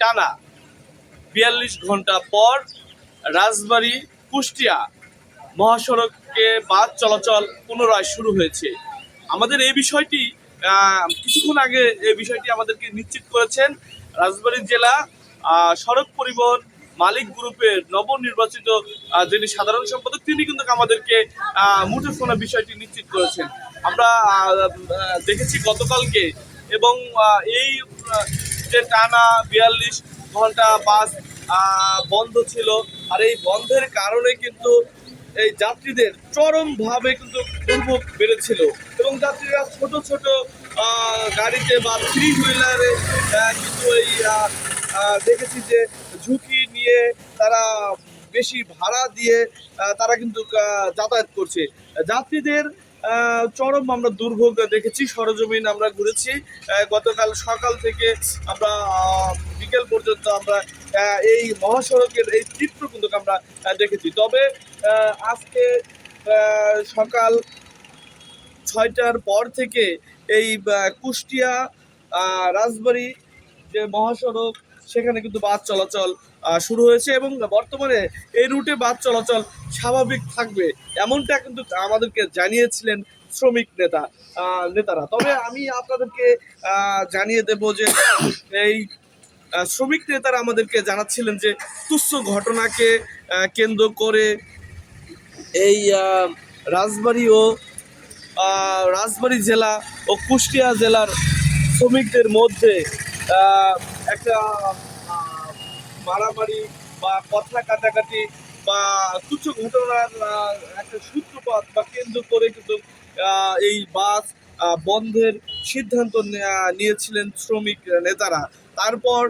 টানা ৪২ ঘন্টা পর রাজবাড়ী কুষ্টিয়া মহাসড়কে বাস চলাচল পুনরায় শুরু হয়েছে। আমাদের এই বিষয়টি কিছুক্ষণ আগে এই বিষয়টি আমাদেরকে নিশ্চিত করেছেন রাজবাড়ী জেলা সড়ক পরিবহন মালিক গ্রুপের নবনির্বাচিত যিনি সাধারণ সম্পাদক, তিনি কিন্তু আমাদেরকে মুঠোফোনে বিষয়টি নিশ্চিত করেছেন। আমরা দেখেছি গতকালকে, এবং এই যে টানা ৪২ ঘন্টা বাস বন্ধ ছিল, আর এই বন্ধের কারণে কিন্তু এই যাত্রীদের চরমভাবে কিন্তু দুর্ভোগ বেড়েছিল, এবং যাত্রীরা ছোট ছোট গাড়িতে বা থ্রি হুইলারে কিন্তু এই দেখেছি যে ঝুঁকি নিয়ে তারা বেশি ভাড়া দিয়ে তারা কিন্তু যাতায়াত করছে। যাত্রীদের চরম আমরা দুর্ভোগ দেখেছি, সরজমিন আমরা ঘুরেছি গতকাল সকাল থেকে আমরা বিকেল পর্যন্ত আমরা এই মহাসড়কের এই চিত্র কিন্তু আমরা দেখেছি। তবে আজকে সকাল ৬টার পর থেকে এই কুষ্টিয়া রাজবাড়ী যে মহাসড়ক, সেখানে কিন্তু বাস চলাচল শুরু হয়েছে, এবং বর্তমানে এই রুটে বাস চলাচল স্বাভাবিক থাকবে এমনটা কিন্তু আমাদেরকে জানিয়েছিলেন শ্রমিক নেতারা। তবে আমি আপনাদেরকে জানিয়ে দেব যে এই শ্রমিক নেতারা আমাদেরকে জানাচ্ছিলেন যে তুচ্ছ ঘটনাকে কেন্দ্র করে এই রাজবাড়ী জেলা ও কুষ্টিয়া জেলার শ্রমিকদের মধ্যে একটা মারামারি বা কথা কাটাকাটি বা তুচ্ছ ঘটনার একটা সূত্রপাত বা কেন্দ্র করে কিন্তু এই বাস বন্ধের সিদ্ধান্ত নিয়েছিলেন শ্রমিক নেতারা। তারপর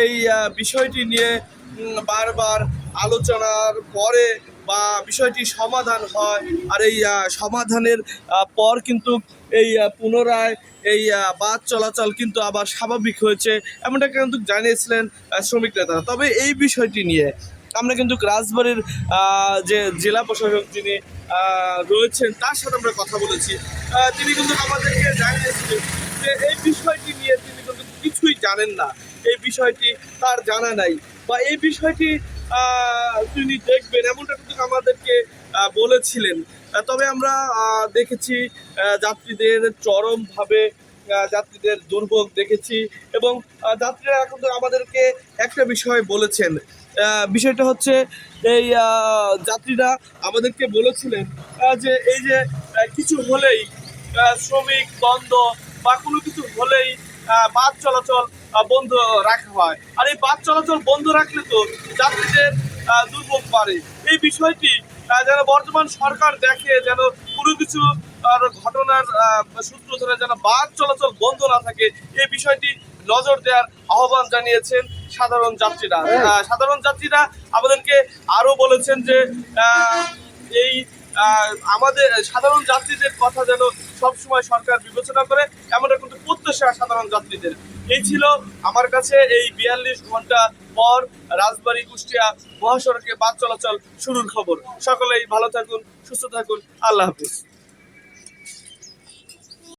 এই বিষয়টি নিয়ে বারবার আলোচনার পরে বা বিষয়টি সমাধান হয়, আর এই সমাধানের পর কিন্তু এই পুনরায় এই বাস চলাচল কিন্তু আবার স্বাভাবিক হয়েছে, এমনটা কিন্তু জানিয়েছিলেন শ্রমিক নেতারা। তবে এই বিষয়টি নিয়ে আমরা কিন্তু রাজবাড়ীর যে জেলা প্রশাসক যিনি রয়েছেন তার সাথে আমরা কথা বলেছি। তিনি কিন্তু আমাদেরকে জানিয়েছিলেন যে এই বিষয়টি নিয়ে তিনি কিন্তু কিছুই জানেন না, এই বিষয়টি তার জানা নাই, বা এই বিষয়টি তিনি দেখবেন এমনটা কিন্তু আমাদেরকে বলেছিলেন। তবে আমরা দেখেছি যাত্রীদের চরমভাবে যাত্রীদের দুর্ভোগ দেখেছি, এবং যাত্রীরা কিন্তু আমাদেরকে একটা বিষয় বলেছেন। বিষয়টা হচ্ছে এই যাত্রীরা আমাদেরকে বলেছিলেন যে এই যে কিছু হলেই শ্রমিক দ্বন্দ্ব বা কোনো কিছু হলেই বাস চলাচল বন্ধ রাখা হয়, আর এই বাস চলাচল বন্ধ রাখলে তো যাত্রীদের দুর্ভোগ বাড়ে। এই বিষয়টি যেন বর্তমান সরকার দেখে, যেন কোনো কিছু ঘটনার সূত্র ধরে যেন বাস চলাচল বন্ধ না থাকে, এই বিষয়টি নজর দেওয়ার আহ্বান জানিয়েছেন সাধারণ যাত্রীরা আমাদেরকে আরো বলেছেন যে এই আমাদের সাধারণ যাত্রীদের কথা যেন সবসময় সরকার বিবেচনা করে, এমনটা কিন্তু প্রত্যাশা সাধারণ যাত্রীদের। এই ছিল আমার কাছে এই ৪২ ঘন্টা পর রাজবাড়ী কুষ্টিয়া মহাসড়কে বাস চলাচল শুরুর খবর। সকলেই ভালো থাকুন, সুস্থ থাকুন, আল্লাহ হাফিজ।